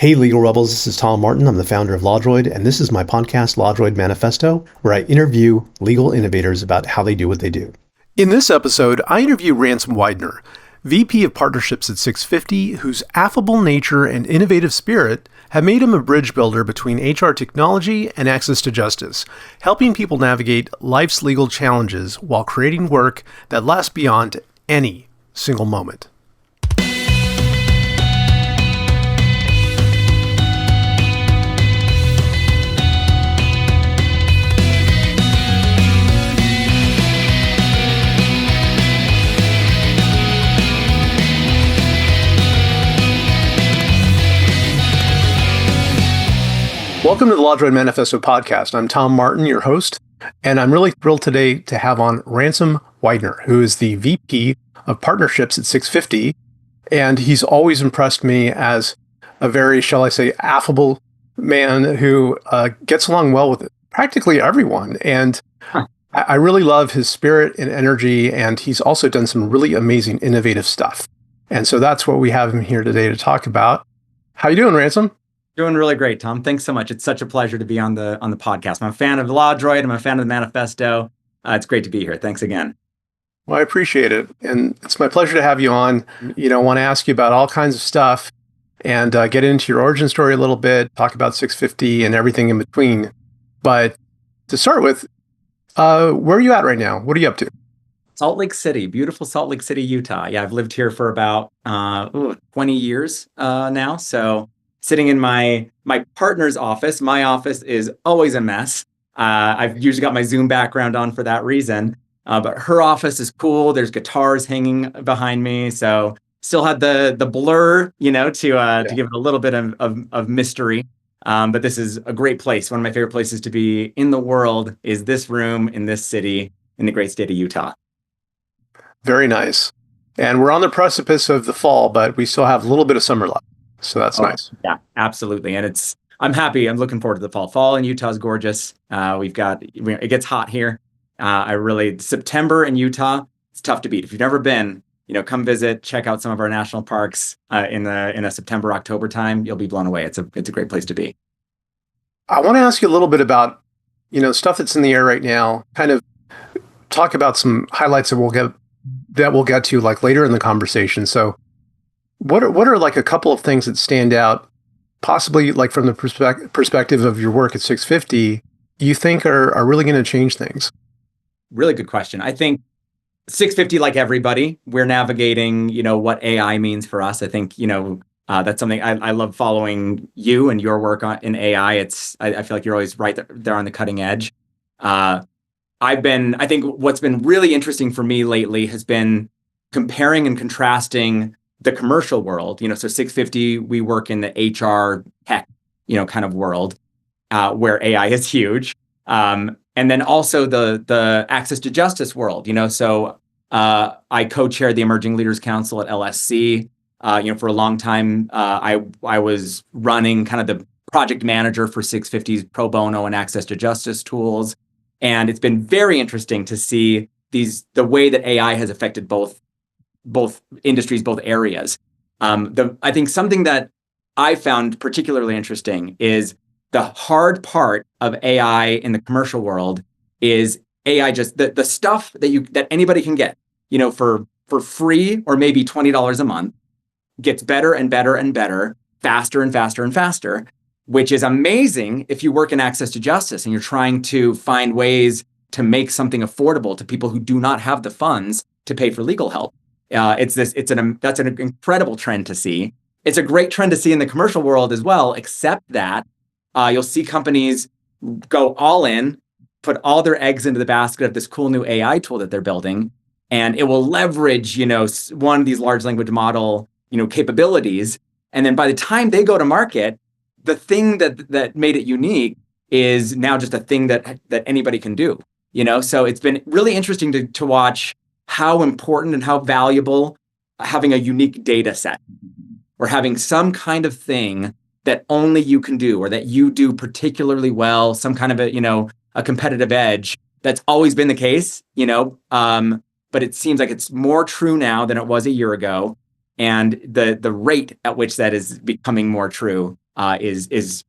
Hey, Legal Rebels, this is Tom Martin. I'm the founder of LawDroid, and this is my podcast, LawDroid Manifesto, where I interview legal innovators about how they do what they do. In this episode, I interview Ransom Wydner, VP of Partnerships at 650, whose affable nature and innovative spirit have made him a bridge builder between HR technology and access to justice, helping people navigate life's legal challenges while creating work that lasts beyond any single moment. Welcome to the LawDroid Manifesto podcast. I'm Tom Martin, your host, and I'm really thrilled today to have on Ransom Wydner, who is the VP of Partnerships at 650, and he's always impressed me as a very, shall I say, affable man who gets along well with practically everyone, and I really love his spirit and energy, and he's also done some really amazing, innovative stuff, and so that's what we have him here today to talk about. How you doing, Ransom? Doing really great, Tom. Thanks so much. It's such a pleasure to be on the podcast. I'm a fan of LawDroid. I'm a fan of the Manifesto. It's great to be here. Thanks again. Well, I appreciate it. And it's my pleasure to have you on. I want to ask you about all kinds of stuff and get into your origin story a little bit, talk about 650 and everything in between. But to start with, where are you at right now? What are you up to? Salt Lake City, beautiful Salt Lake City, Utah. Yeah, I've lived here for about 20 years now. So sitting in my partner's office. My office is always a mess. I've usually got my Zoom background on for that reason. But her office is cool. There's guitars hanging behind me. So still had the blur, to give it a little bit of mystery. But this is a great place. One of my favorite places to be in the world is this room in this city in the great state of Utah. Very nice. And we're on the precipice of the fall, but we still have a little bit of summer left. So that's nice. Yeah, absolutely. And I'm happy. I'm looking forward to the fall. Fall in Utah is gorgeous. It gets hot here. September in Utah, it's tough to beat. If you've never been, come visit, check out some of our national parks in a September, October time. You'll be blown away. It's a great place to be. I want to ask you a little bit about, stuff that's in the air right now, kind of talk about some highlights that we'll get to like later in the conversation. So what are like a couple of things that stand out, possibly like from the perspective of your work at 650, you think are really going to change things? Really good question. I think 650, like everybody, we're navigating, what AI means for us. I think, that's something I love following you and your work in AI. I feel like you're always right there on the cutting edge. I think what's been really interesting for me lately has been comparing and contrasting the commercial world, so 650, we work in the HR tech, kind of world, where AI is huge. And then also the access to justice world, so I co-chaired the Emerging Leaders Council at LSC. For a long time, I was running kind of the project manager for 650's pro bono and access to justice tools. And it's been very interesting to see the way that AI has affected both industries, both areas. I think something that I found particularly interesting is the hard part of AI in the commercial world is AI just the stuff that anybody can get, for free or maybe $20 a month gets better and better and better, faster and faster and faster, which is amazing if you work in access to justice and you're trying to find ways to make something affordable to people who do not have the funds to pay for legal help. That's an incredible trend to see. It's a great trend to see in the commercial world as well, except that you'll see companies go all in, put all their eggs into the basket of this cool new AI tool that they're building, and it will leverage, one of these large language model, capabilities. And then by the time they go to market, the thing that made it unique is now just a thing that anybody can do. So it's been really interesting to watch how important and how valuable having a unique data set or having some kind of thing that only you can do or that you do particularly well, some kind of a competitive edge. That's always been the case, but it seems like it's more true now than it was a year ago. And the rate at which that is becoming more true is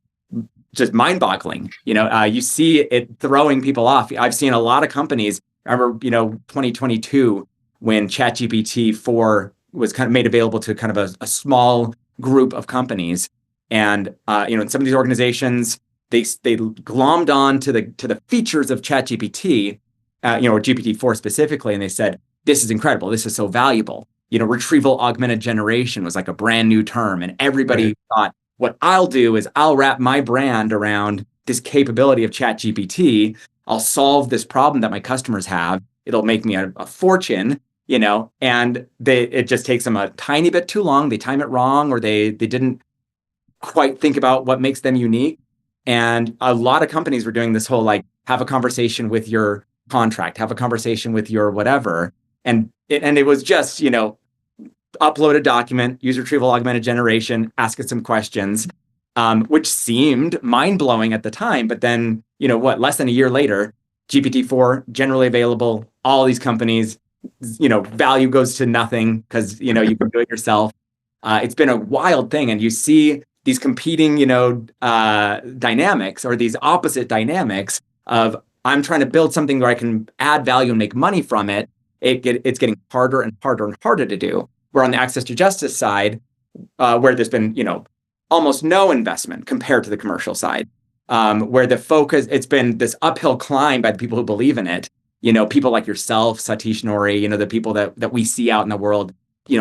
just mind-boggling. You see it throwing people off. I've seen a lot of companies. I remember, 2022 when ChatGPT 4 was kind of made available to kind of a small group of companies, and in some of these organizations, they glommed on to the features of ChatGPT, or GPT-4 specifically, and they said, "This is incredible. This is so valuable." Retrieval augmented generation was like a brand new term, and everybody thought, what I'll do is I'll wrap my brand around this capability of ChatGPT. I'll solve this problem that my customers have. It'll make me a fortune, and it just takes them a tiny bit too long. They time it wrong, or they didn't quite think about what makes them unique. And a lot of companies were doing this whole, like, have a conversation with your contract, have a conversation with your whatever. And it was just, upload a document, use retrieval augmented generation, ask it some questions, which seemed mind-blowing at the time. But then, less than a year later, GPT-4 generally available, all these companies, value goes to nothing because, you can do it yourself. It's been a wild thing. And you see these competing, dynamics, or these opposite dynamics of, I'm trying to build something where I can add value and make money from it. It's getting harder and harder and harder to do. Where on the access to justice side, where there's been, almost no investment compared to the commercial side, where the focus, it's been this uphill climb by the people who believe in it. People like yourself, Satish Nori, the people that we see out in the world,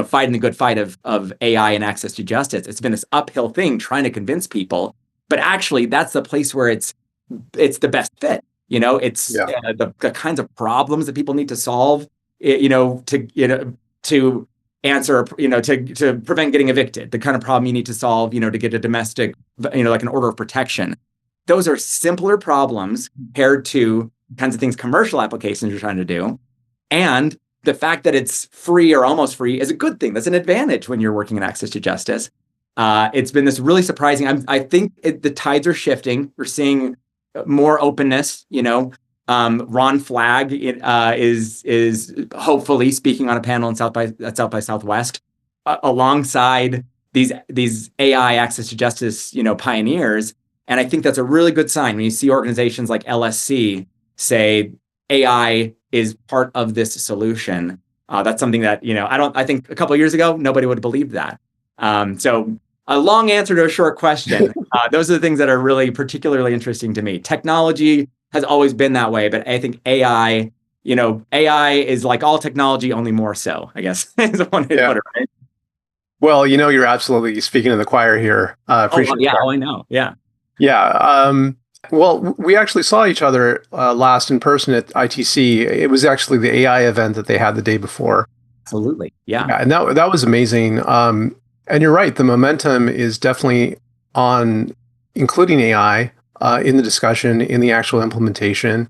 fighting the good fight of AI and access to justice. It's been this uphill thing trying to convince people, but actually that's the place where it's the best fit. It's the kinds of problems that people need to solve, to answer, to prevent getting evicted, the kind of problem you need to solve, to get a domestic, like an order of protection. Those are simpler problems compared to kinds of things commercial applications you're trying to do. And the fact that it's free or almost free is a good thing. That's an advantage when you're working in access to justice. It's been this really surprising. I think the tides are shifting. We're seeing more openness. Ron Flagg is hopefully speaking on a panel in South by Southwest, alongside these AI access to justice pioneers. And I think that's a really good sign when you see organizations like LSC say AI is part of this solution. That's something that I think a couple of years ago nobody would have believed that. So a long answer to a short question. Those are the things that are really particularly interesting to me. Technology has always been that way, but I think AI is like all technology, only more so, I guess, is one way to put it, right? Well, you're absolutely speaking to the choir here. Appreciate that. I know. Yeah. Yeah. Well, we actually saw each other last in person at ITC. It was actually the AI event that they had the day before. Absolutely. Yeah. And that was amazing. And you're right. The momentum is definitely on including AI in the discussion, in the actual implementation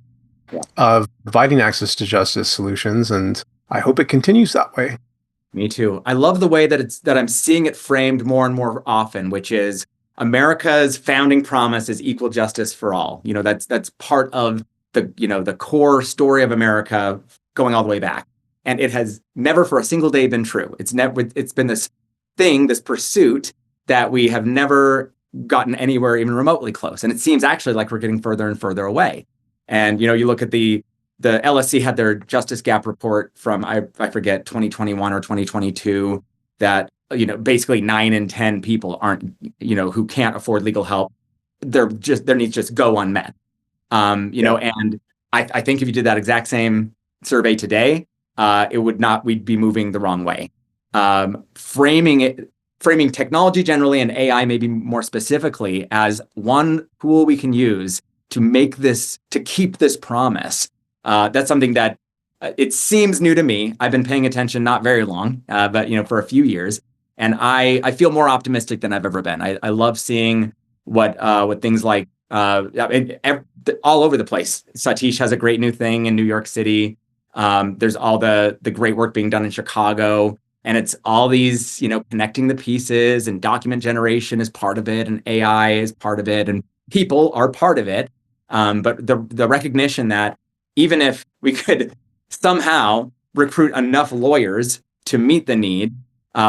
of providing access to justice solutions. And I hope it continues that way. Me too. I love the way that I'm seeing it framed more and more often, which is America's founding promise is equal justice for all. That's part of the core story of America going all the way back. And it has never for a single day been true. It's been this thing, this pursuit that we have never gotten anywhere even remotely close. And it seems actually like we're getting further and further away. And, you look at the LSC had their justice gap report from, I forget, 2021 or 2022, that, basically 9 in 10 people aren't, who can't afford legal help. Their needs just go unmet. And I think if you did that exact same survey today, we'd be moving the wrong way. Framing technology generally and AI maybe more specifically as one tool we can use to keep this promise. That's something that it seems new to me. I've been paying attention not very long, but for a few years, and I feel more optimistic than I've ever been. I love seeing what things like all over the place. Satish has a great new thing in New York City. There's all the great work being done in Chicago. And it's all these, connecting the pieces, and document generation is part of it, and AI is part of it, and people are part of it. But the recognition that even if we could somehow recruit enough lawyers to meet the need,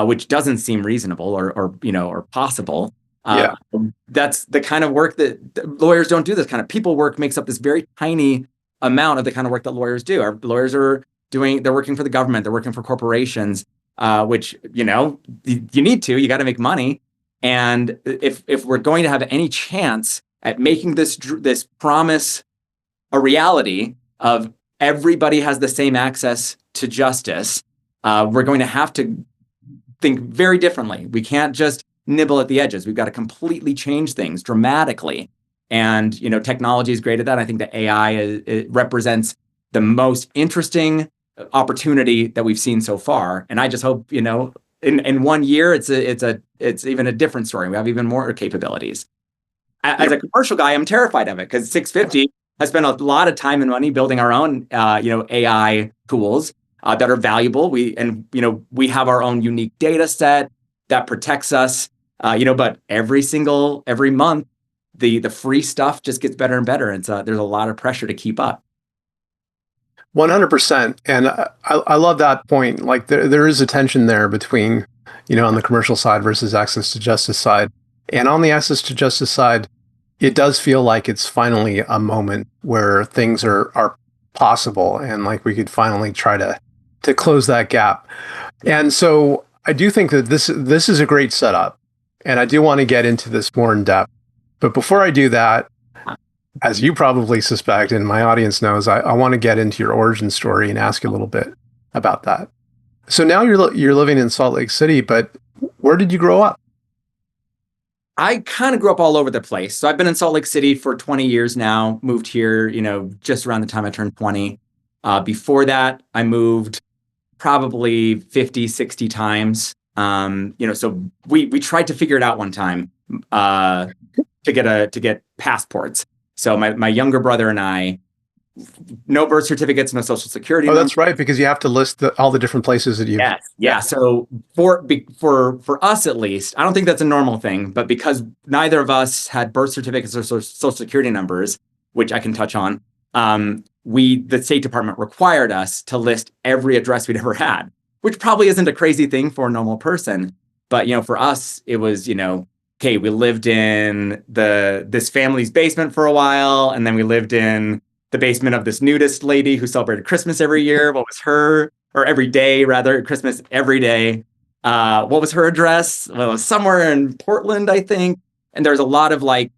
which doesn't seem reasonable or possible, Yeah. That's the kind of work that lawyers don't do. This kind of people work makes up this very tiny amount of the kind of work that lawyers do. Our lawyers are they're working for the government, they're working for corporations, which, you need to, you got to make money. And if we're going to have any chance at making this promise a reality of everybody has the same access to justice, we're going to have to think very differently. We can't just nibble at the edges. We've got to completely change things dramatically. And, technology is great at that. I think that AI it represents the most interesting opportunity that we've seen so far. And I just hope, in 1 year, it's even a different story. We have even more capabilities. As a commercial guy, I'm terrified of it because 650 has spent a lot of time and money building our own, AI tools that are valuable. We have our own unique data set that protects us. But every month, the free stuff just gets better and better, and so there's a lot of pressure to keep up. 100%. And I love that point. Like there is a tension there between, on the commercial side versus access to justice side. And on the access to justice side, it does feel like it's finally a moment where things are possible, and like we could finally try to close that gap. And so I do think that this is a great setup, and I do want to get into this more in depth. But before I do that, as you probably suspect, and my audience knows, I want to get into your origin story and ask you a little bit about that. So now you're living in Salt Lake City, but where did you grow up? I kind of grew up all over the place. So I've been in Salt Lake City for 20 years now, moved here, just around the time I turned 20. Before that, I moved probably 50, 60 times. So we tried to figure it out one time to get passports. So my younger brother and I, no birth certificates, no social security. Oh, that's right, because you have to list all the different places that you've. Yes, yeah. So for us at least, I don't think that's a normal thing, but because neither of us had birth certificates or social security numbers, which I can touch on, the State Department required us to list every address we'd ever had, which probably isn't a crazy thing for a normal person, but for us it was okay, we lived in this family's basement for a while, and then we lived in the basement of this nudist lady who celebrated Christmas every year. What was her, or every day rather, Christmas every day. What was her address? Well, it was somewhere in Portland, I think. And there's a lot of me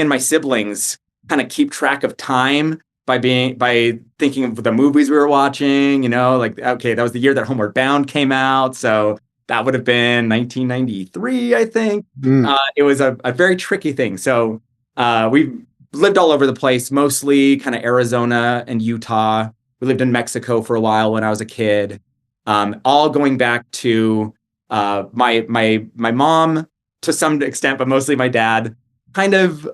and my siblings kind of keep track of time by thinking of the movies we were watching, okay, that was the year that Homeward Bound came out. So that would have been 1993, I think. It was a very tricky thing. So we lived all over the place, mostly kind of Arizona and Utah. We lived in Mexico for a while when I was a kid. All going back to my mom to some extent, but mostly my dad. Kind of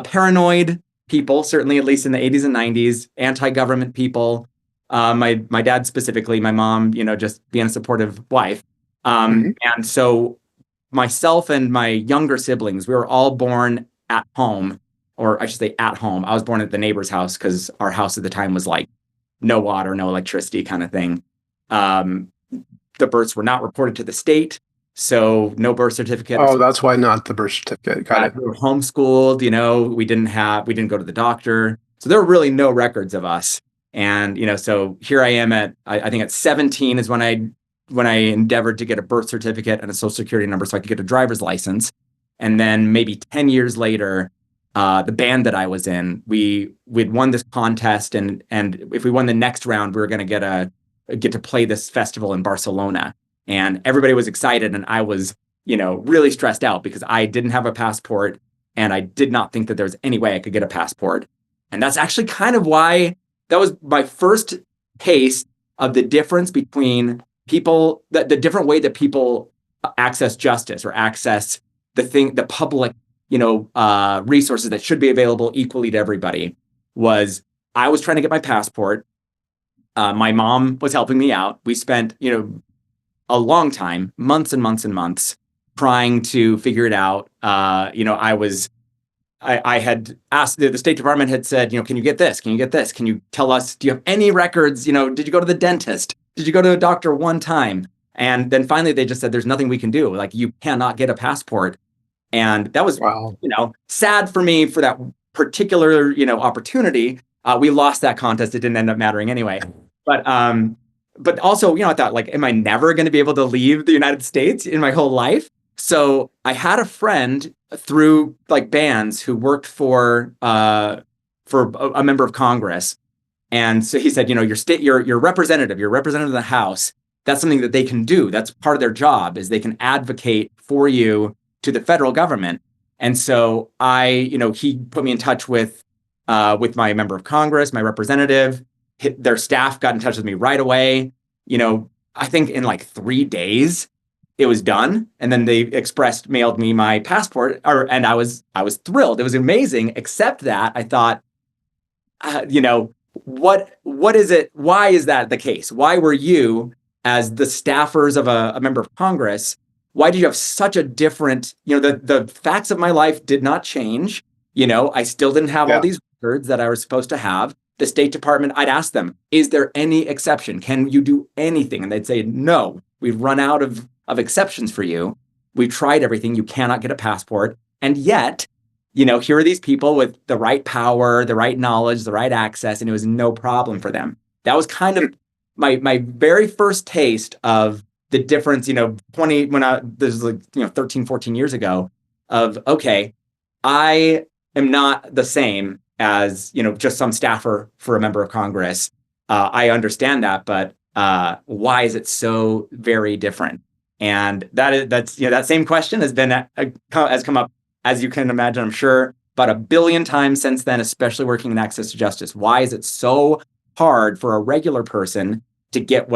paranoid people, certainly at least in the 80s and 90s, anti-government people. My dad specifically, my mom, just being a supportive wife. And so myself and my younger siblings, we were all born at home, or I should say at home. I was born at the neighbor's house because our house at the time was like no water, no electricity kind of thing. The births were not reported to the state, so no birth certificate. Oh, that's why not the birth certificate. Got it. We were homeschooled, we didn't go to the doctor. So there were really no records of us. And, so here I am I think at 17 is when I endeavored to get a birth certificate and a social security number so I could get a driver's license. And then maybe 10 years later, the band that I was in, we'd won this contest, and if we won the next round, we were going to get to play this festival in Barcelona. And everybody was excited, and I was, really stressed out because I didn't have a passport, and I did not think that there was any way I could get a passport. And that's actually kind of why that was my first taste of the difference between people, the different way that people access justice or access the public, resources that should be available equally to everybody. Was I was trying to get my passport. My mom was helping me out. We spent, a long time, months and months and months, trying to figure it out. I had asked, the State Department had said, can you get this? Can you get this? Can you tell us, do you have any records? Did you go to the dentist? Did you go to a doctor one time? And then finally they just said, there's nothing we can do. Like, you cannot get a passport. And that was, Wow. sad for me for that particular, opportunity. We lost that contest. It didn't end up mattering anyway. But also, I thought, like, am I never going to be able to leave the United States in my whole life? So I had a friend through like bands who worked for a member of Congress. And so he said, your representative, you're representative of the House. That's something that they can do. That's part of their job, is they can advocate for you to the federal government. And so he put me in touch with my member of Congress, my representative. Their staff got in touch with me right away. I think in like 3 days it was done. And then they mailed me my passport, and I was thrilled. It was amazing, except that I thought, what is it? Why is that the case? Why were you, as the staffers of a member of Congress, why did you have such a different, the facts of my life did not change. I still didn't have all these records that I was supposed to have. The State Department, I'd ask them, is there any exception? Can you do anything? And they'd say, no, we've run out of exceptions for you. We've tried everything. You cannot get a passport. And yet, here are these people with the right power, the right knowledge, the right access, and it was no problem for them. That was kind of my very first taste of the difference, this is like, 13, 14 years ago, of, okay, I am not the same as, just some staffer for a member of Congress. I understand that, but why is it so very different? And that same question has come up, as you can imagine, I'm sure, about 1 billion times since then, especially working in access to justice. Why is it so hard for a regular person to get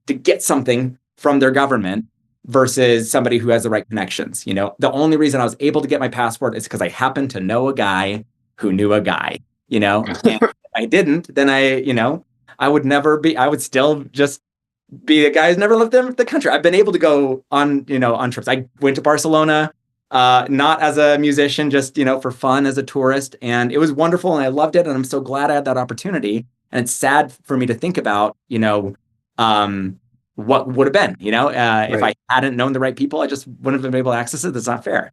to get something from their government versus somebody who has the right connections? The only reason I was able to get my passport is because I happened to know a guy who knew a guy, and if I didn't, then I would never be, I would still just be a guy who's never lived in the country. I've been able to go on, on trips. I went to Barcelona, not as a musician, just, for fun as a tourist. And it was wonderful and I loved it. And I'm so glad I had that opportunity. And it's sad for me to think about, what would have been, if I hadn't known the right people, I just wouldn't have been able to access it. That's not fair.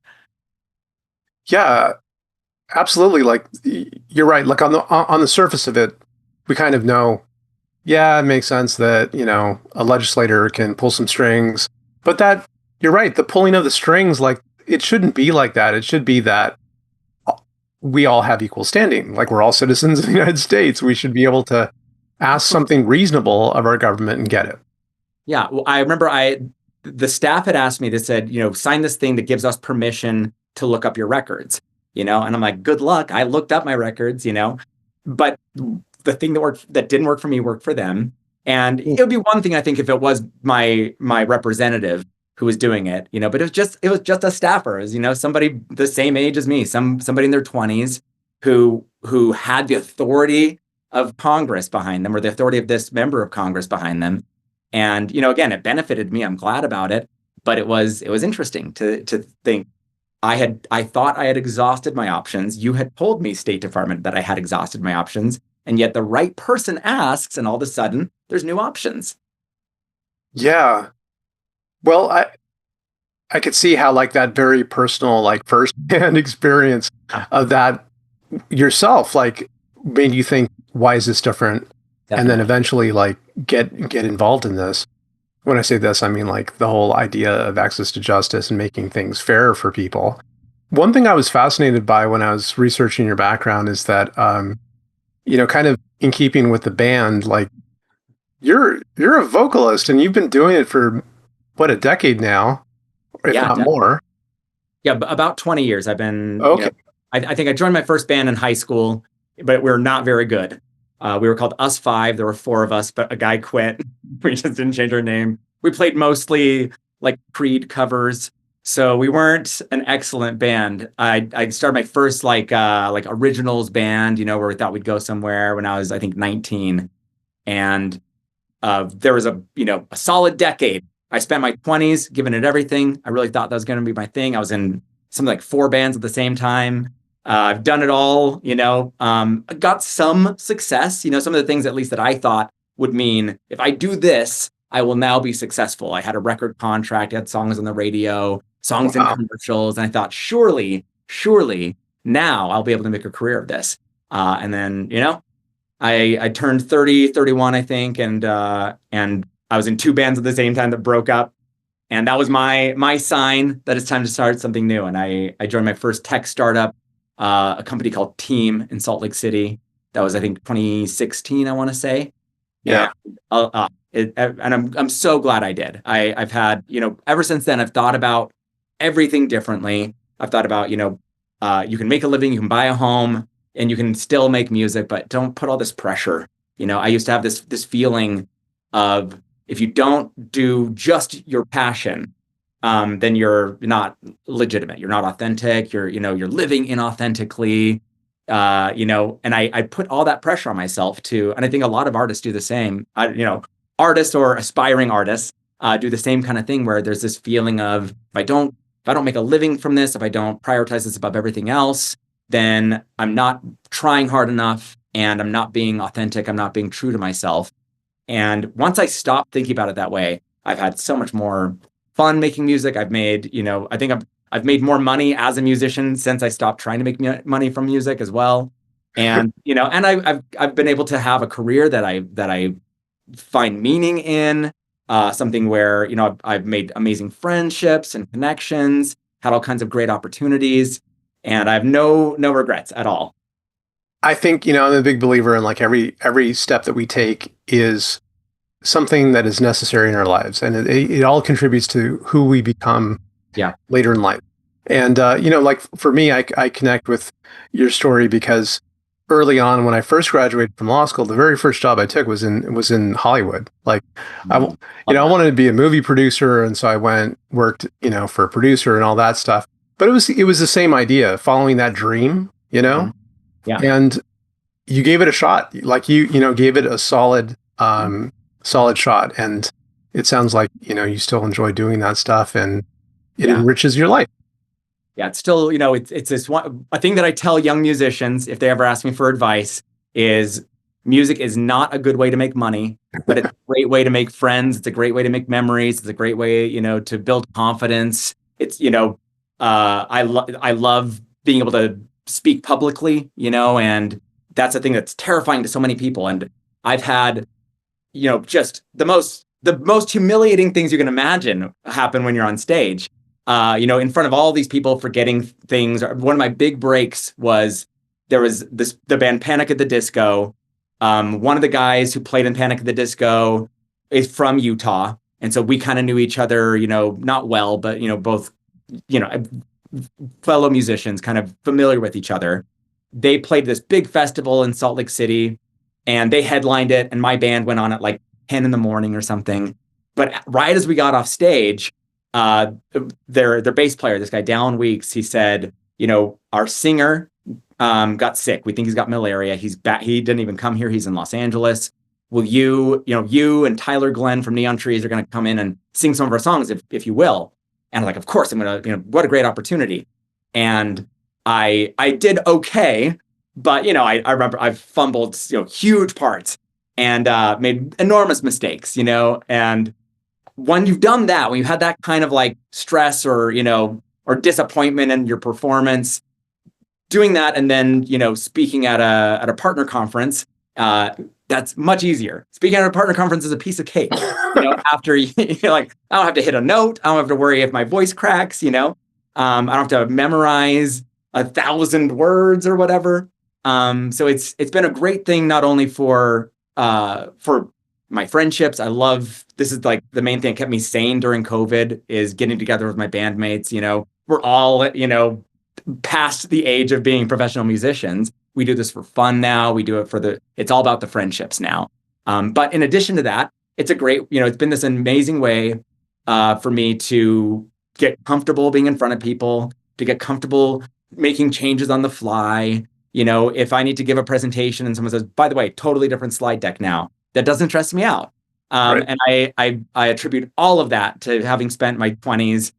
Yeah, absolutely. Like, you're right. Like, on the surface of it, we kind of know, yeah, it makes sense that, a legislator can pull some strings, but that, you're right. The pulling of the strings, like, it shouldn't be like that. It should be that we all have equal standing. Like, we're all citizens of the United States. We should be able to ask something reasonable of our government and get it. Yeah. Well, I remember the staff had asked me, they said, sign this thing that gives us permission to look up your records, and I'm like, good luck. I looked up my records, but the thing that didn't work for me worked for them. And it would be one thing, I think, if it was my representative who was doing it, but it was just a staffer, somebody the same age as me, somebody in their 20s who had the authority of Congress behind them, or the authority of this member of Congress behind them. And, again, it benefited me. I'm glad about it. But it was interesting to think I thought I had exhausted my options. You had told me, State Department, that I had exhausted my options. And yet the right person asks, and all of a sudden there's new options. Yeah. Well, I could see how, like, that very personal, like, first-hand experience of that yourself, like, made you think, why is this different? Definitely. And then eventually, like, get involved in this. When I say this, I mean, like, the whole idea of access to justice and making things fair for people. One thing I was fascinated by when I was researching your background is that, kind of in keeping with the band, like, you're a vocalist and you've been doing it for, what, a decade now, if not definitely. More. Yeah, about 20 years. I've been, okay. I think I joined my first band in high school, but we were not very good. We were called Us Five. There were 4 of us, but a guy quit. We just didn't change our name. We played mostly like Creed covers, so we weren't an excellent band. I started my first like originals band, where we thought we'd go somewhere when I was, I think, 19, and there was a solid decade. I spent my 20s giving it everything. I really thought that was going to be my thing. I was in something like 4 bands at the same time. I've done it all, got some success, some of the things at least that I thought would mean if I do this, I will now be successful. I had a record contract, I had songs on the radio, songs in Wow. commercials. And I thought, surely now I'll be able to make a career of this. And then, I turned 30, 31, I think. And I was in two bands at the same time that broke up. And that was my sign that it's time to start something new. And I joined my first tech startup, a company called Team in Salt Lake City. That was, I think, 2016, I want to say. Yeah. And I'm so glad I did. I've had, ever since then, I've thought about everything differently. I've thought about, you can make a living, you can buy a home, and you can still make music, but don't put all this pressure. I used to have this feeling of, if you don't do just your passion, then you're not legitimate. You're not authentic. You're living inauthentically. And I put all that pressure on myself too. And I think a lot of artists do the same. Artists or aspiring artists do the same kind of thing, where there's this feeling of, if I don't make a living from this, if I don't prioritize this above everything else, then I'm not trying hard enough, and I'm not being authentic. I'm not being true to myself. And once I stopped thinking about it that way, I've had so much more fun making music. I've made, I think I've made more money as a musician since I stopped trying to make money from music as well. And, and I've been able to have a career that I find meaning in, something where, I've made amazing friendships and connections, had all kinds of great opportunities, and I have no regrets at all. I think, I'm a big believer in like every step that we take is something that is necessary in our lives, and it all contributes to who we become later in life. And, like for me, I connect with your story because early on, when I first graduated from law school, the very first job I took was in Hollywood. Like I wanted to be a movie producer. And so I worked, for a producer and all that stuff, but it was the same idea, following that dream, Yeah. and you gave it a shot. Like you gave it a solid shot. And it sounds like, you still enjoy doing that stuff, and it enriches your life. Yeah, it's still, it's this one, a thing that I tell young musicians, if they ever ask me for advice, is music is not a good way to make money, but it's a great way to make friends. It's a great way to make memories. It's a great way, to build confidence. It's, I love being able to speak publicly, and that's a thing that's terrifying to so many people. And I've had, just the most humiliating things you can imagine happen when you're on stage. In front of all these people, forgetting things. One of my big breaks was, there was the band Panic at the Disco. One of the guys who played in Panic at the Disco is from Utah. And so we kind of knew each other, not well, but, both, fellow musicians, kind of familiar with each other. They played this big festival in Salt Lake City, and they headlined it. And my band went on at like 10 in the morning or something. But right as we got off stage, their bass player, this guy Dallin Weeks, he said, our singer got sick. We think he's got malaria. He's back. He didn't even come here. He's in Los Angeles. Will you and Tyler Glenn from Neon Trees are going to come in and sing some of our songs, if you will? And I'm like, of course, I'm going to, what a great opportunity. And I did okay, but I remember I've fumbled, huge parts, and made enormous mistakes, and when you've done that, when you've had that kind of like stress or disappointment in your performance, doing that, and then, speaking at a partner conference, that's much easier. Speaking at a partner conference is a piece of cake. After you're like, I don't have to hit a note. I don't have to worry if my voice cracks, I don't have to memorize 1,000 words or whatever. So it's been a great thing, not only for my friendships. This is like the main thing that kept me sane during COVID, is getting together with my bandmates. We're all, past the age of being professional musicians. We do this for fun now. We do it it's all about the friendships now. But in addition to that, it's a great, it's been this amazing way for me to get comfortable being in front of people, to get comfortable making changes on the fly. If I need to give a presentation and someone says, by the way, totally different slide deck now, that doesn't stress me out. Right. And I attribute all of that to having spent my 20s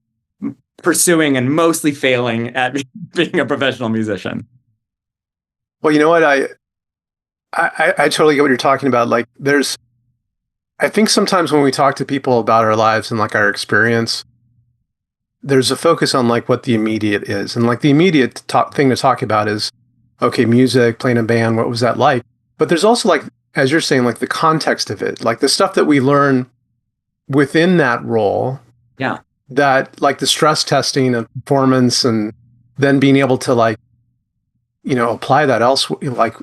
pursuing and mostly failing at being a professional musician. Well, you know what? I totally get what you're talking about. Like I think sometimes when we talk to people about our lives and like our experience, there's a focus on like what the immediate is. And like the immediate thing to talk about is, okay, music, playing a band, what was that like? But there's also like, as you're saying, like the context of it, like the stuff that we learn within that role, Yeah. that like the stress testing of performance and then being able to like, apply that elsewhere, like,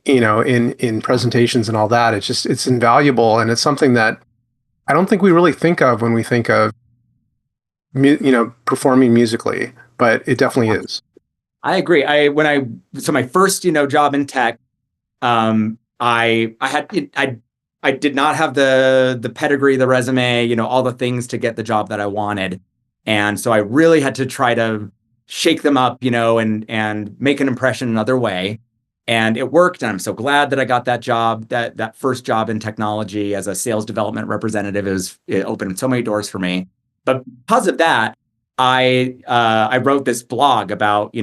in presentations and all that. It's invaluable. And it's something that I don't think we really think of when we think of, performing musically, but it definitely is. I agree. So my first, job in tech, I did not have the pedigree, the resume, all the things to get the job that I wanted. And so I really had to try to shake them up, and make an impression another way. And it worked. And I'm so glad that I got that job, that first job in technology as a sales development representative. It opened so many doors for me. But because of that, I wrote this blog about,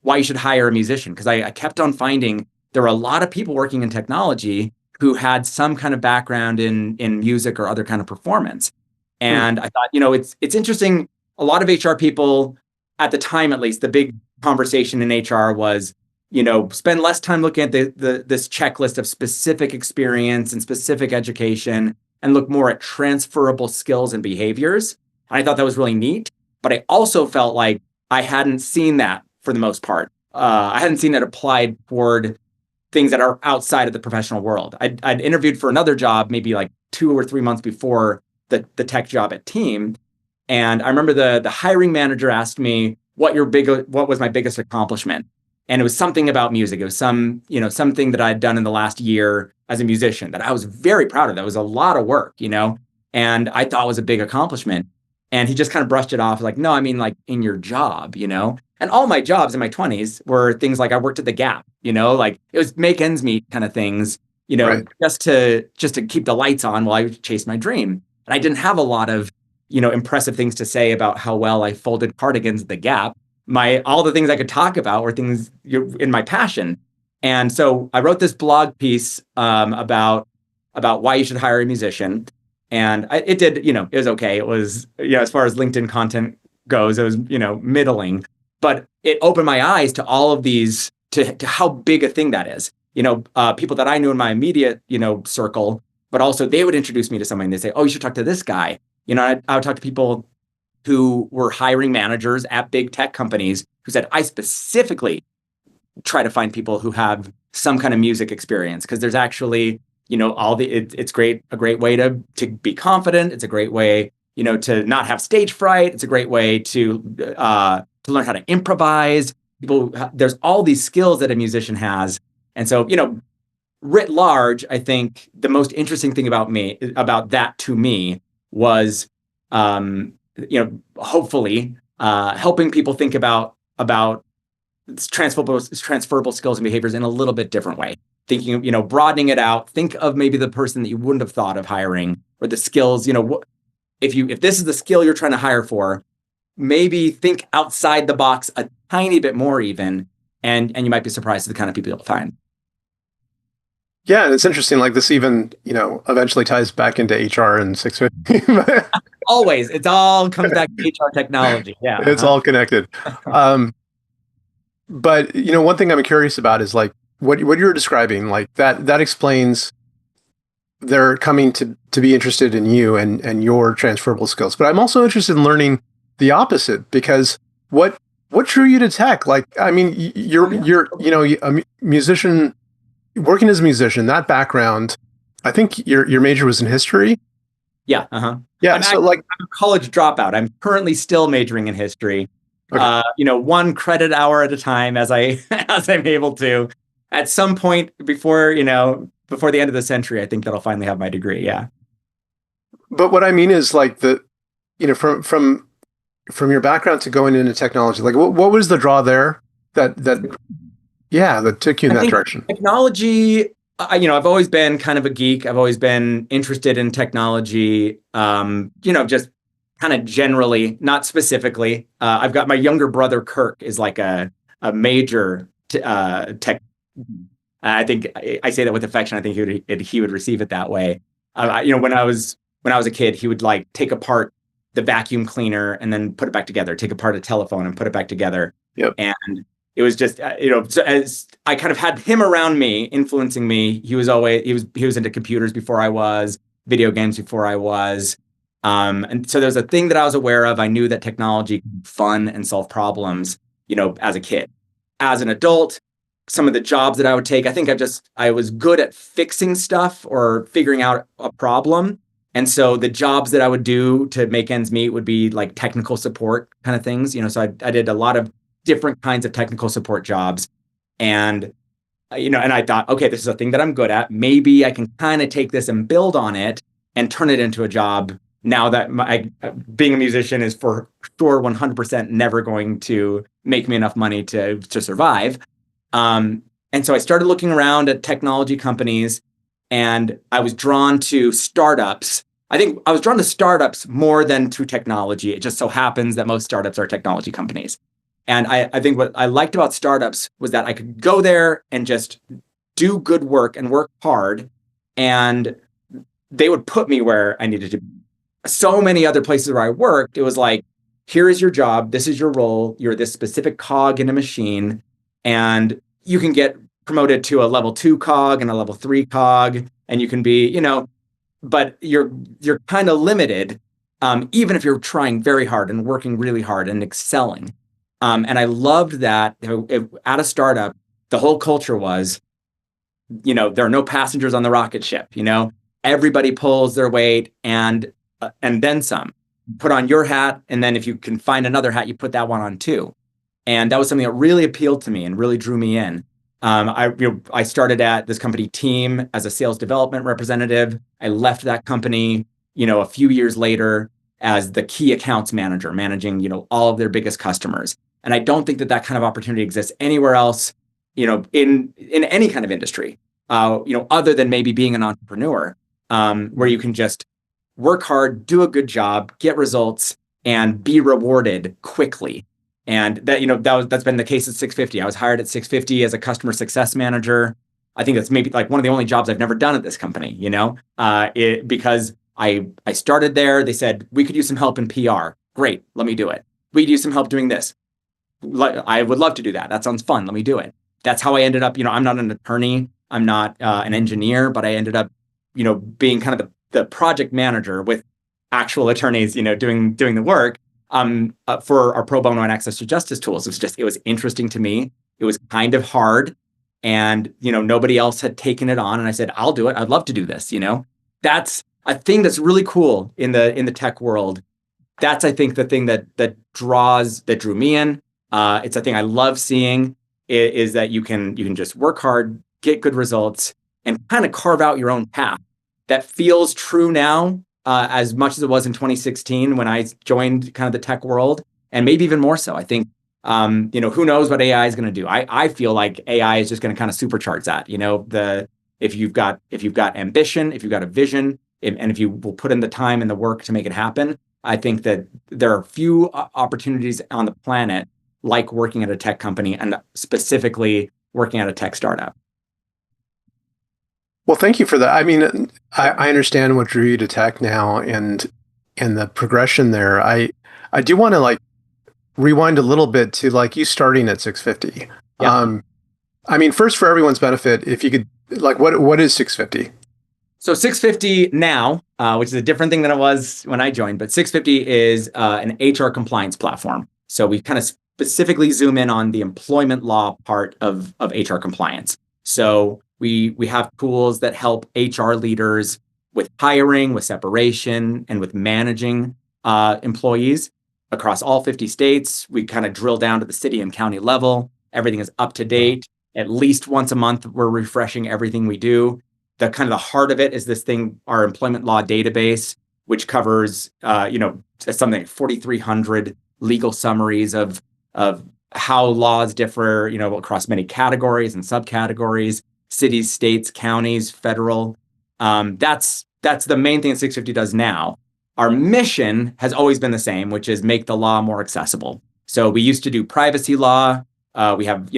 why you should hire a musician, because I kept on finding there were a lot of people working in technology who had some kind of background in music or other kind of performance. And I thought, it's interesting. A lot of HR people at the time, at least, the big conversation in HR was, spend less time looking at this checklist of specific experience and specific education and look more at transferable skills and behaviors. And I thought that was really neat. But I also felt like I hadn't seen that for the most part. I hadn't seen it applied toward things that are outside of the professional world. I'd interviewed for another job maybe like 2 or 3 months before the tech job at Team. And I remember the hiring manager asked me what was my biggest accomplishment. And it was something about music. It was something that I'd done in the last year as a musician that I was very proud of. That was a lot of work, and I thought was a big accomplishment. And he just kind of brushed it off like, no, I mean, like in your job, and all my jobs in my 20s were things like I worked at the Gap, like it was make ends meet kind of things, Right. just to keep the lights on while I chased my dream. And I didn't have a lot of, impressive things to say about how well I folded cardigans at the Gap. All the things I could talk about were things in my passion. And so I wrote this blog piece about why you should hire a musician. And it did, it was okay. It was, as far as LinkedIn content goes, it was, middling. But it opened my eyes to all of these, to how big a thing that is. People that I knew in my immediate, circle, but also they would introduce me to somebody and they say, oh, you should talk to this guy. I would talk to people who were hiring managers at big tech companies who said, I specifically try to find people who have some kind of music experience because there's actually, it's a great way to be confident. It's a great way, to not have stage fright. It's a great way to learn how to improvise. There's all these skills that a musician has. And so, writ large, I think the most interesting thing about that to me was, hopefully helping people think about transferable skills and behaviors in a little bit different way. Thinking, broadening it out. Think of maybe the person that you wouldn't have thought of hiring, or the skills. If this is the skill you're trying to hire for, maybe think outside the box a tiny bit more, even, and you might be surprised at the kind of people you'll find. Yeah, and it's interesting. Like this even, eventually ties back into HR and 650. Always, it all comes back to HR technology. Yeah, it's all connected. But one thing I'm curious about is like what you're describing. Like that explains they're coming to be interested in you and your transferable skills. But I'm also interested in learning the opposite, because what drew you to tech? Like, I mean, you're a musician. Working as a musician, that background, I think your major was in history. Yeah. Yeah. I'm I'm a college dropout. I'm currently still majoring in history. Okay. 1 credit hour at a time as I'm able to. At some point before the end of the century, I think that I'll finally have my degree. Yeah. But what I mean is like from your background to going into technology, like what was the draw there that took you in that direction? Technology, I've always been kind of a geek. I've always been interested in technology, just kind of generally, not specifically. I've got my younger brother, Kirk, is like a major tech. I think I say that with affection. I think he would receive it that way. When I was a kid, he would like take apart the vacuum cleaner and then put it back together, take apart a telephone and put it back together. Yep. And it was just, so as I kind of had him around me, influencing me, he was into computers before I was, video games before I was. And so there's a thing that I was aware of. I knew that technology could be fun and solve problems, as a kid. As an adult, some of the jobs that I would take, I think I was good at fixing stuff or figuring out a problem. And so the jobs that I would do to make ends meet would be like technical support kind of things. So I did a lot of different kinds of technical support jobs. And, and I thought, okay, this is a thing that I'm good at. Maybe I can kind of take this and build on it and turn it into a job. Now that being a musician is for sure 100% never going to make me enough money to survive. And so I started looking around at technology companies, and I was drawn to startups. I think I was drawn to startups more than to technology. It just so happens that most startups are technology companies. And I think what I liked about startups was that I could go there and just do good work and work hard, and they would put me where I needed to be. So many other places where I worked, it was like, here is your job, this is your role, you're this specific cog in a machine, and you can get promoted to a level 2 cog and a level 3 cog, and you can be, but you're kind of limited, even if you're trying very hard and working really hard and excelling. And I loved that at a startup, the whole culture was, there are no passengers on the rocket ship, everybody pulls their weight and then some. Put on your hat, and then if you can find another hat, you put that one on too. And that was something that really appealed to me and really drew me in. I started at this company Team as a sales development representative. I left that company, a few years later as the key accounts manager, managing, all of their biggest customers. And I don't think that kind of opportunity exists anywhere else, in any kind of industry, other than maybe being an entrepreneur, where you can just work hard, do a good job, get results, and be rewarded quickly. And that that's been the case at 650. I was hired at 650 as a customer success manager. I think that's maybe like one of the only jobs I've never done at this company, because I started there. They said, we could use some help in PR. Great, let me do it. We could use some help doing this. I would love to do that. That sounds fun. Let me do it. That's how I ended up, I'm not an attorney. I'm not an engineer, but I ended up, being kind of the project manager with actual attorneys, doing the work for our pro bono and access to justice tools. It was interesting to me. It was kind of hard, and nobody else had taken it on. And I said, I'll do it. I'd love to do this. That's a thing that's really cool in the tech world. That's, I think, the thing that drew me in. It's a thing I love seeing is that you can just work hard, get good results, and kind of carve out your own path. That feels true now, as much as it was in 2016 when I joined kind of the tech world, and maybe even more so. I think, who knows what AI is going to do? I feel like AI is just going to kind of supercharge that. If you've got ambition, if you've got a vision, and if you will put in the time and the work to make it happen, I think that there are few opportunities on the planet like working at a tech company, and specifically working at a tech startup. Well, thank you for that. I mean, I understand what drew you to tech now and the progression there. I do want to like rewind a little bit to like you starting at 650. Yeah. I mean, first, for everyone's benefit, if you could, like, what is 650? So 650 now, which is a different thing than it was when I joined, but 650 is an HR compliance platform. So we kind of specifically zoom in on the employment law part of HR compliance. So we have tools that help HR leaders with hiring, with separation, and with managing employees across all 50 states. We kind of drill down to the city and county level. Everything is up to date. At least once a month, we're refreshing everything we do. The kind of the heart of it is this thing, our employment law database, which covers, something like 4,300 legal summaries of how laws differ, across many categories and subcategories, cities, states, counties, federal. That's the main thing that 650 does now. Our mission has always been the same, which is make the law more accessible. So we used to do privacy law. We have,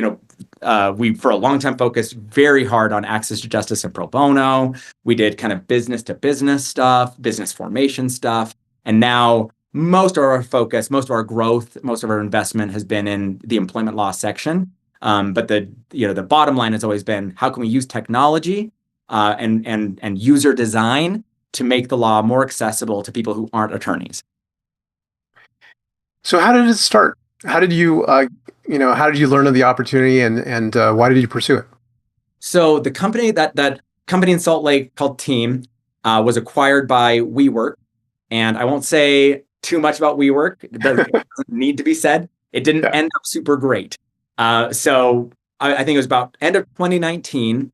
we for a long time focused very hard on access to justice and pro bono. We did kind of business to business stuff, business formation stuff. And now most of our focus, most of our growth, most of our investment has been in the employment law section. But the bottom line has always been, how can we use technology and user design to make the law more accessible to people who aren't attorneys? So how did it start? How did you, how did you learn of the opportunity, and why did you pursue it? So the company that company in Salt Lake called Team was acquired by WeWork, and I won't say too much about WeWork. It doesn't need to be said. It didn't end up super great. So I think it was about end of 2019.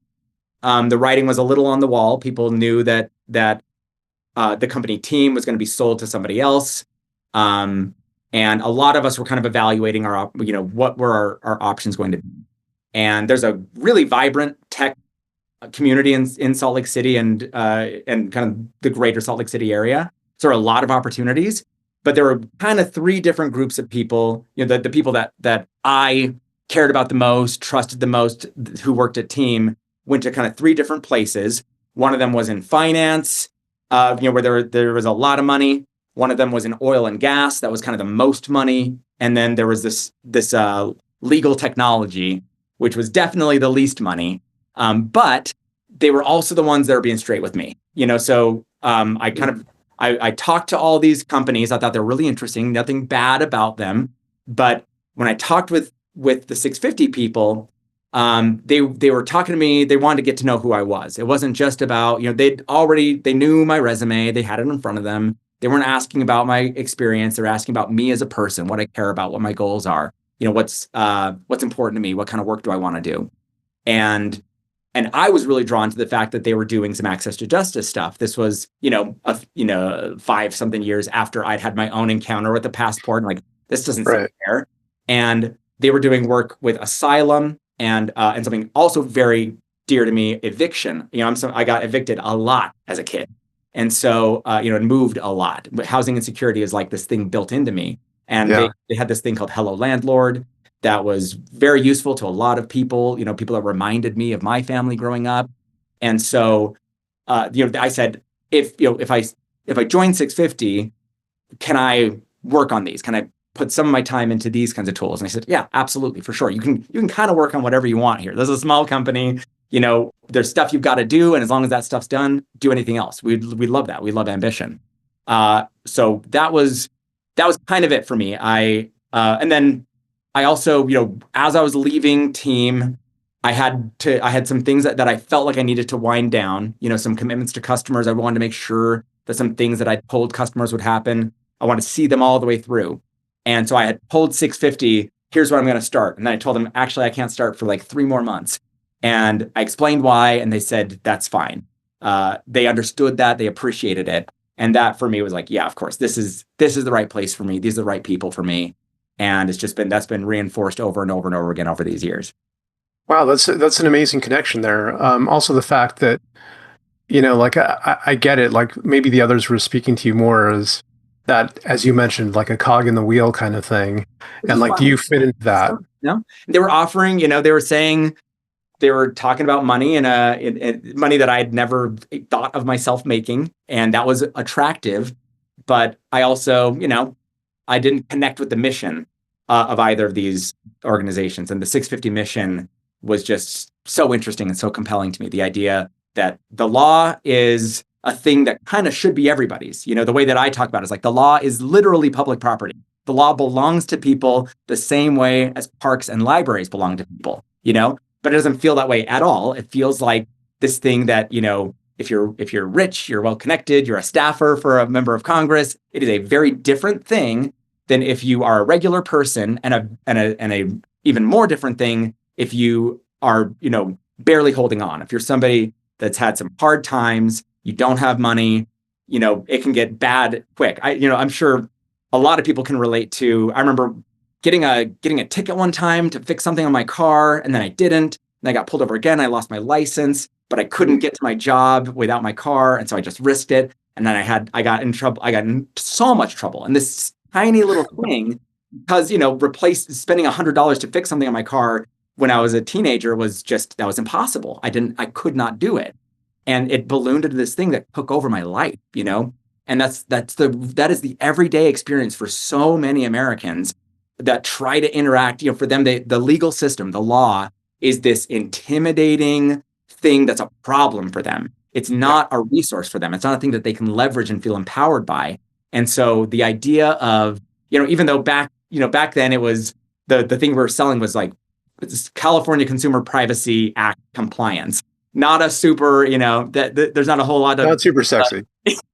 The writing was a little on the wall. People knew that the company Team was going to be sold to somebody else. And a lot of us were kind of evaluating what were our options going to be. And there's a really vibrant tech community in Salt Lake City and kind of the greater Salt Lake City area. So there are a lot of opportunities, but there were kind of three different groups of people, the people that I cared about the most, trusted the most, who worked at Team, went to kind of three different places. One of them was in finance, where there was a lot of money. One of them was in oil and gas. That was kind of the most money. And then there was this legal technology, which was definitely the least money. But they were also the ones that were being straight with me. So I talked to all these companies. I thought they were really interesting. Nothing bad about them. But when I talked with the 650 people, they were talking to me. They wanted to get to know who I was. It wasn't just about, they knew my resume. They had it in front of them. They weren't asking about my experience. They're asking about me as a person, what I care about, what my goals are, what's important to me, what kind of work do I want to do. And I was really drawn to the fact that they were doing some access to justice stuff. This was, 5-something years after I'd had my own encounter with the passport. And this doesn't seem fair. And they were doing work with asylum and something also very dear to me, eviction. I got evicted a lot as a kid. And so, and moved a lot. But housing insecurity is like this thing built into me. And they had this thing called Hello Landlord that was very useful to a lot of people, people that reminded me of my family growing up. And so, I said, if I join 650, can I work on these? Can I put some of my time into these kinds of tools? And I said, yeah, absolutely, for sure. You can kind of work on whatever you want here. This is a small company. There's stuff you've got to do. And as long as that stuff's done, do anything else. We love that. We love ambition. So that was kind of it for me. And then I also, as I was leaving Team, I had some things that I felt like I needed to wind down, some commitments to customers. I wanted to make sure that some things that I told customers would happen, I want to see them all the way through. And so I had told 650, here's where I'm going to start. And then I told them, actually, I can't start for 3 more months. And I explained why, and they said, that's fine. They understood that, they appreciated it. And that for me was yeah, of course, this is the right place for me. These are the right people for me. And that's been reinforced over and over and over again over these years. Wow, that's an amazing connection there. Also the fact that, I get it. Maybe the others were speaking to you more as that, as you mentioned, like a cog in the wheel kind of thing. And do you fit into that? No, they were offering, they were saying, they were talking about money and money that I had never thought of myself making. And that was attractive. But I also, I didn't connect with the mission of either of these organizations. And the 650 mission was just so interesting and so compelling to me. The idea that the law is a thing that kind of should be everybody's. The way that I talk about it is the law is literally public property. The law belongs to people the same way as parks and libraries belong to people, but it doesn't feel that way at all. It feels like this thing that, if you're rich, you're well connected, you're a staffer for a member of Congress, it is a very different thing than if you are a regular person, and a even more different thing if you are, barely holding on. If you're somebody that's had some hard times, you don't have money, it can get bad quick. I'm sure a lot of people can relate to. I remember getting a ticket one time to fix something on my car, and then I didn't. And I got pulled over again. I lost my license, but I couldn't get to my job without my car, and so I just risked it. And then I got in trouble. I got in so much trouble. And this tiny little thing, because spending $100 to fix something on my car when I was a teenager was just, that was impossible. I could not do it. And it ballooned into this thing that took over my life, And that is the everyday experience for so many Americans that try to interact. For them, the legal system, the law, is this intimidating thing that's a problem for them. It's not a resource for them. It's not a thing that they can leverage and feel empowered by. And so the idea of, even though back then it was the thing we were selling was like California Consumer Privacy Act compliance. Not a super, there's not a whole lot of... Not super sexy.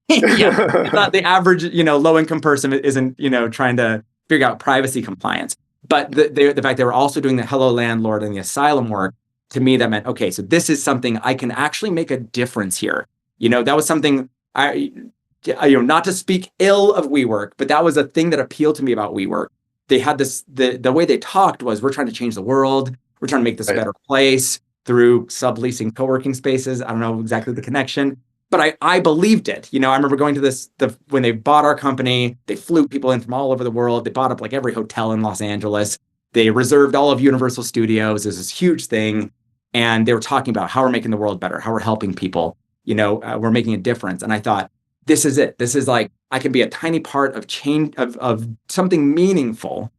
Yeah, it's not the average, low income person isn't, trying to figure out privacy compliance. But the fact they were also doing the Hello Landlord and the asylum work, to me, that meant, okay, so this is something I can actually make a difference here. That was something not to speak ill of WeWork, but that was a thing that appealed to me about WeWork. They had this, the way they talked was, we're trying to change the world. We're trying to make this a better place through subleasing co-working spaces. I don't know exactly the connection, but I believed it. I remember going to when they bought our company, they flew people in from all over the world. They bought up like every hotel in Los Angeles. They reserved all of Universal Studios. It was this huge thing. And they were talking about how we're making the world better, how we're helping people, we're making a difference. And I thought, this is it. This is like, I can be a tiny part of change, of something meaningful.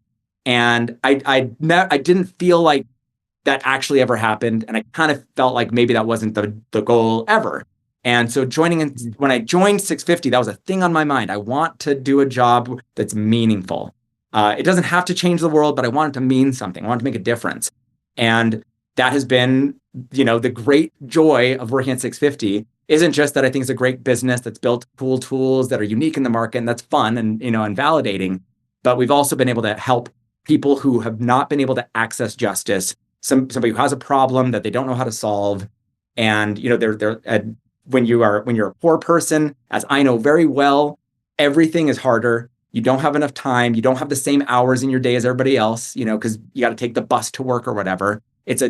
And I didn't feel like that actually ever happened. And I kind of felt like maybe that wasn't the goal ever. And so when I joined 650, that was a thing on my mind. I want to do a job that's meaningful. It doesn't have to change the world, but I want it to mean something. I want it to make a difference. And that has been, the great joy of working at 650 isn't just that I think it's a great business that's built cool tools that are unique in the market and that's fun and, and validating, but we've also been able to help people who have not been able to access justice, somebody who has a problem that they don't know how to solve. And, when you're a poor person, as I know very well, everything is harder. You don't have enough time. You don't have the same hours in your day as everybody else, because you got to take the bus to work or whatever. It's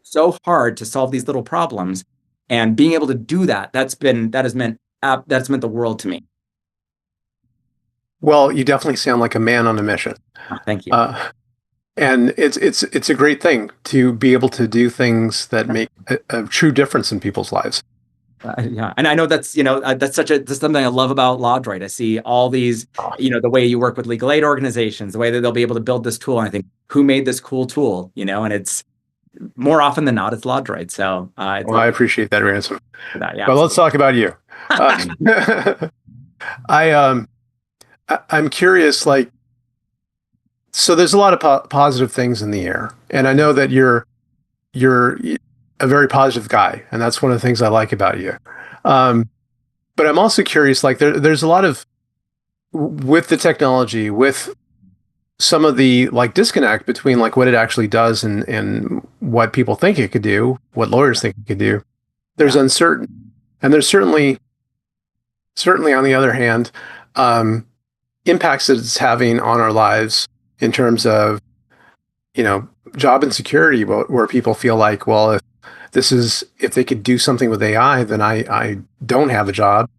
so hard to solve these little problems, and being able to do that's meant the world to me. Well, you definitely sound like a man on a mission. Oh, thank you. And it's a great thing to be able to do things that make a true difference in people's lives. Yeah, and I know that's that's something I love about LawDroid. I see all these, the way you work with legal aid organizations, the way that they'll be able to build this tool, and I think, who made this cool tool? And it's more often than not, it's LawDroid. So well, I appreciate that, Ransom. That, yeah, but let's talk about you. I'm curious, like, so there's a lot of positive things in the air, and I know that you're a very positive guy, and that's one of the things I like about you. But I'm also curious, like, there's a lot of, with the technology, with some of the like disconnect between like what it actually does and what people think it could do, what lawyers think it could do. There's uncertainty, and there's certainly on the other hand, impacts that it's having on our lives in terms of, job insecurity, where people feel like, well, if they could do something with AI, then I don't have a job.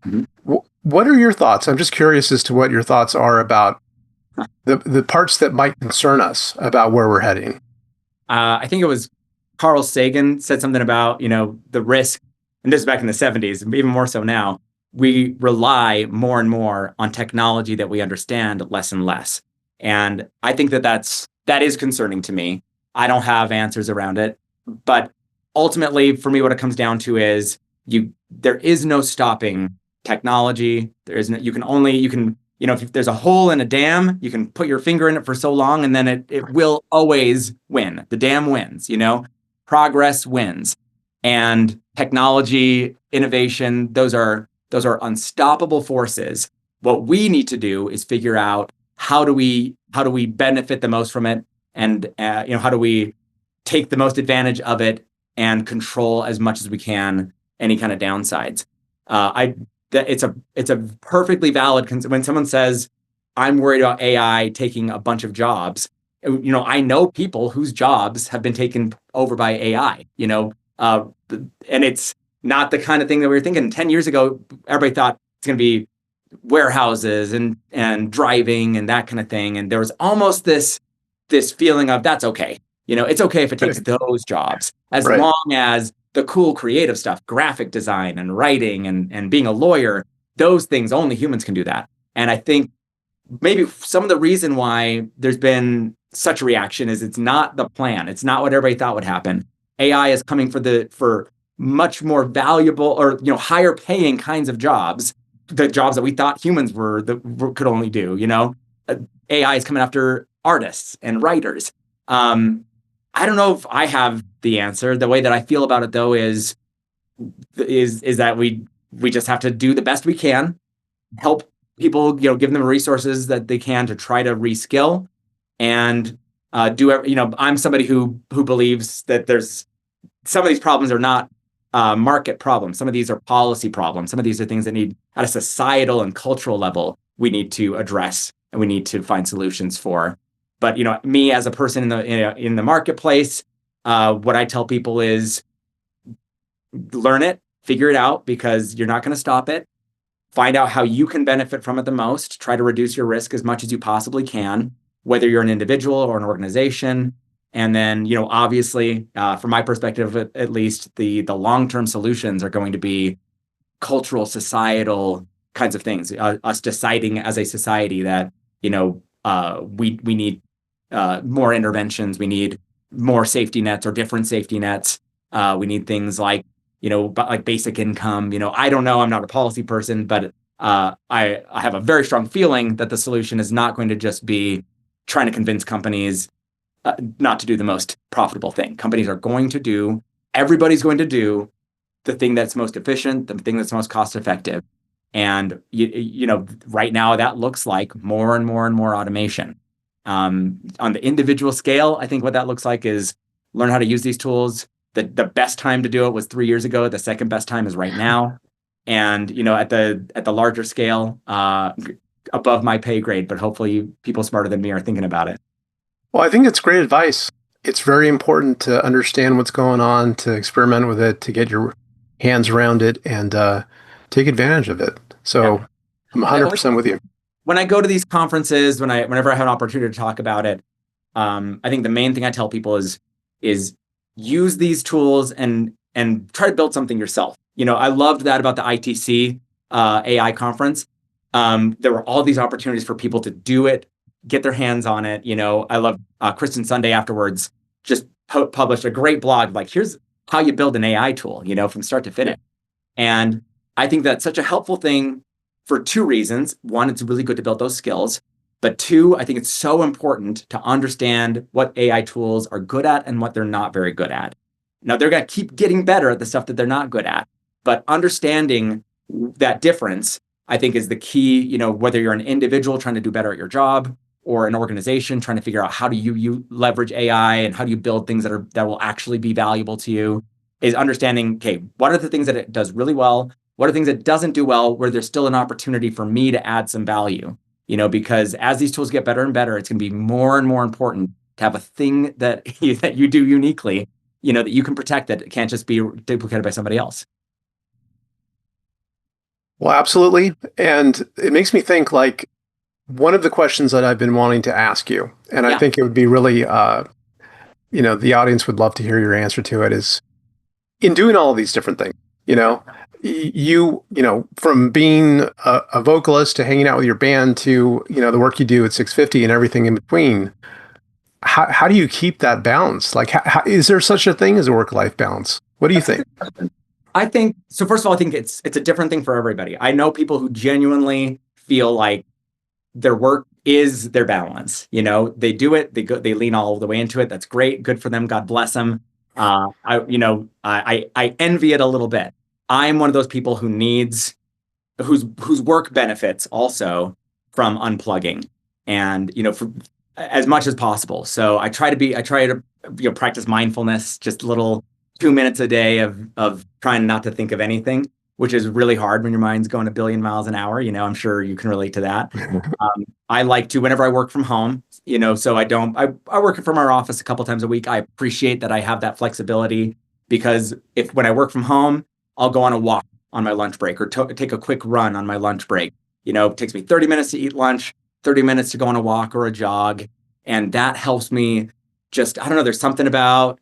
Mm-hmm. What are your thoughts? I'm just curious as to what your thoughts are about the parts that might concern us about where we're heading. I think it was Carl Sagan said something about, the risk, and this is back in the 70s, even more so now, we rely more and more on technology that we understand less and less. And I think that is concerning to me. I don't have answers around it, but ultimately for me, what it comes down to is there is no stopping technology. There is no, you can, if there's a hole in a dam, you can put your finger in it for so long, and then it will always win. The dam wins, progress wins. And technology, innovation, those are unstoppable forces. What we need to do is figure out how do we benefit the most from it, and how do we take the most advantage of it and control as much as we can any kind of downsides. It's a perfectly valid when someone says, I'm worried about AI taking a bunch of jobs. I know people whose jobs have been taken over by AI, and it's not the kind of thing that we were thinking 10 years ago. Everybody thought it's going to be warehouses and driving and that kind of thing. And there was almost this feeling of, that's okay. It's okay if it takes those jobs, as Right. long as the cool creative stuff, graphic design and writing and being a lawyer, those things, only humans can do that. And I think maybe some of the reason why there's been such a reaction is it's not the plan. It's not what everybody thought would happen. AI is coming for much more valuable or higher paying kinds of jobs, the jobs that we thought humans could only do. AI is coming after artists and writers. I don't know if I have the answer. The way that I feel about it, though, is that we just have to do the best we can, help people, give them the resources that they can to try to reskill, and I'm somebody who believes that there's some of these problems are not market problems. Some of these are policy problems. Some of these are things that need, at a societal and cultural level, we need to address and we need to find solutions for. But me as a person in the marketplace, what I tell people is learn it, figure it out, because you're not going to stop it. Find out how you can benefit from it the most. Try to reduce your risk as much as you possibly can, whether you're an individual or an organization. And then, obviously, from my perspective, at least, the long-term solutions are going to be cultural, societal kinds of things. Us deciding as a society that, we need more interventions. We need more safety nets or different safety nets. We need things like basic income. I don't know. I'm not a policy person, but I have a very strong feeling that the solution is not going to just be trying to convince companies not to do the most profitable thing. Everybody's going to do the thing that's most efficient, the thing that's most cost effective. And right now that looks like more and more and more automation. On the individual scale, I think what that looks like is learn how to use these tools. The best time to do it was 3 years ago. The second best time is right now. And at the larger scale, above my pay grade, but hopefully people smarter than me are thinking about it. Well, I think it's great advice. It's very important to understand what's going on, to experiment with it, to get your hands around it, and take advantage of it. So yeah. I'm 100% with you. When I go to these conferences, whenever I have an opportunity to talk about it, I think the main thing I tell people is use these tools and try to build something yourself. I loved that about the ITC AI conference. There were all these opportunities for people to do it, get their hands on it. I love Kristen Sunday afterwards just published a great blog, like, here's how you build an AI tool, from start to finish. And I think that's such a helpful thing for two reasons. One, it's really good to build those skills. But two, I think it's so important to understand what AI tools are good at and what they're not very good at. Now, they're going to keep getting better at the stuff that they're not good at. But understanding that difference, I think, is the key, whether you're an individual trying to do better at your job or an organization trying to figure out how do you leverage AI and how do you build things that will actually be valuable to you, is understanding, okay, what are the things that it does really well? What are things it doesn't do well, where there's still an opportunity for me to add some value? Because as these tools get better and better, it's going to be more and more important to have a thing that you do uniquely, that you can protect, that it can't just be duplicated by somebody else. Well, absolutely. And it makes me think, like, one of the questions that I've been wanting to ask you, and I think it would be really, the audience would love to hear your answer to it, is in doing all of these different things, from being a vocalist to hanging out with your band to, the work you do at 650 and everything in between, how do you keep that balance? Like, is there such a thing as a work-life balance? What do you think? I think, so first of all, I think it's a different thing for everybody. I know people who genuinely feel like their work is their balance. They do it, they lean all the way into it. That's great. Good for them. God bless them. I envy it a little bit. I'm one of those people whose work benefits also from unplugging and, for as much as possible. So I try to practice mindfulness, just little 2 minutes a day of trying not to think of anything, which is really hard when your mind's going a billion miles an hour. I'm sure you can relate to that. I like to, whenever I work from home, so I work from our office a couple times a week. I appreciate that I have that flexibility, because when I work from home, I'll go on a walk on my lunch break or take a quick run on my lunch break. It takes me 30 minutes to eat lunch, 30 minutes to go on a walk or a jog. And that helps me just, I don't know, there's something about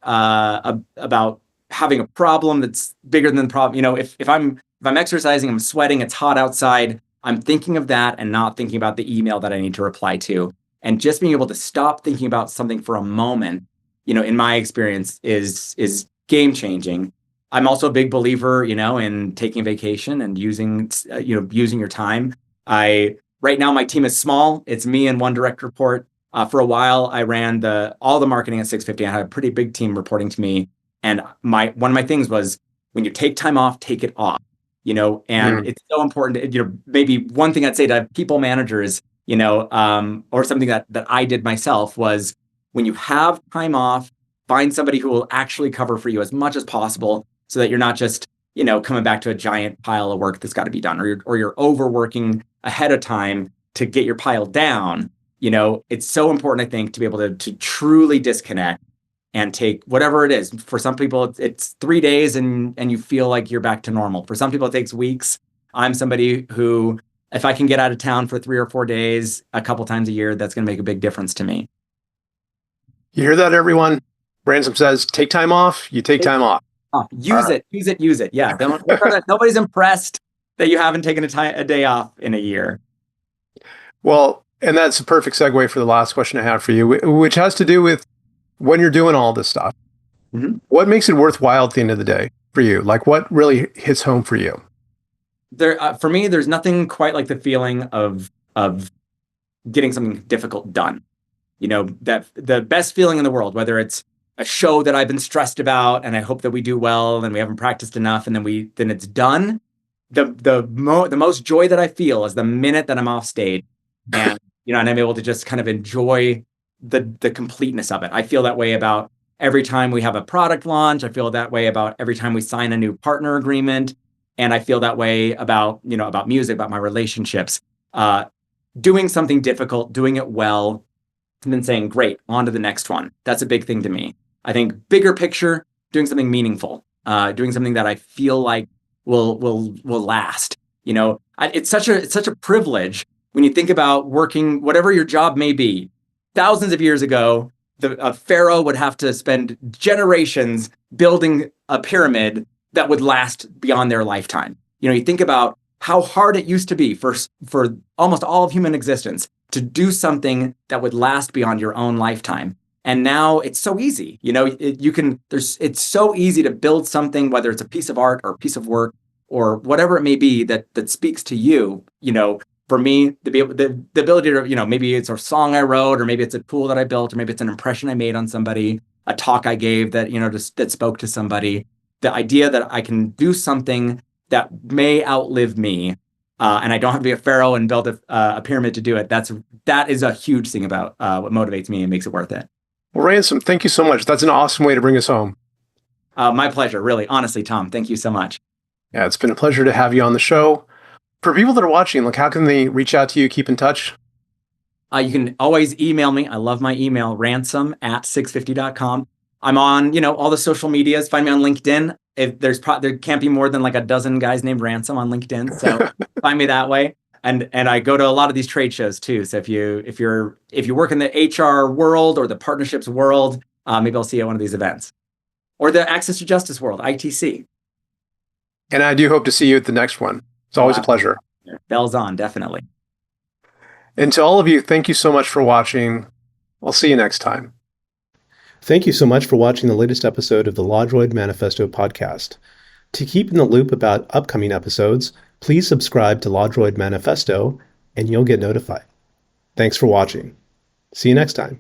having a problem that's bigger than the problem. If I'm exercising, I'm sweating, it's hot outside, I'm thinking of that and not thinking about the email that I need to reply to. And just being able to stop thinking about something for a moment, in my experience, is game changing. I'm also a big believer, in taking a vacation and using your time. Right now my team is small. It's me and one direct report. For a while, I ran all the marketing at 650. I had a pretty big team reporting to me, and one of my things was, when you take time off, take it off. And it's so important. Maybe one thing I'd say to people managers, or something that I did myself, was, when you have time off, find somebody who will actually cover for you as much as possible, so that you're not just, coming back to a giant pile of work that's got to be done, or you're overworking ahead of time to get your pile down. It's so important, I think, to be able to truly disconnect and take whatever it is. For some people, it's 3 days and you feel like you're back to normal. For some people, it takes weeks. I'm somebody who, if I can get out of town for 3 or 4 days a couple times a year, that's going to make a big difference to me. You hear that, everyone? Ransom says, take time off, you take time off. Use it. Yeah. Nobody's impressed that you haven't taken a day off in a year. Well, and that's a perfect segue for the last question I have for you, which has to do with, when you're doing all this stuff, what makes it worthwhile at the end of the day for you? Like, what really hits home for you? For me, there's nothing quite like the feeling of getting something difficult done. That the best feeling in the world, whether it's a show that I've been stressed about and I hope that we do well and we haven't practiced enough, and then it's done. The most joy that I feel is the minute that I'm off stage, and and I'm able to just kind of enjoy the completeness of it. I feel that way about every time we have a product launch. I feel that way about every time we sign a new partner agreement, and I feel that way about about music, about my relationships. Doing something difficult, doing it well, and then saying, great, on to the next one. That's a big thing to me. I think bigger picture, doing something meaningful, doing something that I feel like will last. It's such a privilege when you think about working, whatever your job may be. Thousands of years ago, a pharaoh would have to spend generations building a pyramid that would last beyond their lifetime. You think about how hard it used to be for almost all of human existence to do something that would last beyond your own lifetime. And now it's so easy. It's so easy to build something, whether it's a piece of art or a piece of work or whatever it may be that speaks to you. For me, the ability to, maybe it's a song I wrote, or maybe it's a tool that I built, or maybe it's an impression I made on somebody, a talk I gave that, that spoke to somebody. The idea that I can do something that may outlive me, and I don't have to be a pharaoh and build a pyramid to do it. That is a huge thing about what motivates me and makes it worth it. Well, Ransom, thank you so much. That's an awesome way to bring us home. My pleasure, really. Honestly, Tom, thank you so much. Yeah, it's been a pleasure to have you on the show. For people that are watching, how can they reach out to you, keep in touch? You can always email me. I love my email, ransom@650.com. I'm on, all the social medias. Find me on LinkedIn. If there can't be more than like a dozen guys named Ransom on LinkedIn. So find me that way. And I go to a lot of these trade shows too. So if you work in the HR world or the partnerships world, maybe I'll see you at one of these events, or the Access to Justice world, ITC. And I do hope to see you at the next one. It's always a pleasure. Bells on, definitely. And to all of you, thank you so much for watching. I'll see you next time. Thank you so much for watching the latest episode of the LaDroid Manifesto podcast. To keep in the loop about upcoming episodes, please subscribe to LaDroid Manifesto and you'll get notified. Thanks for watching. See you next time.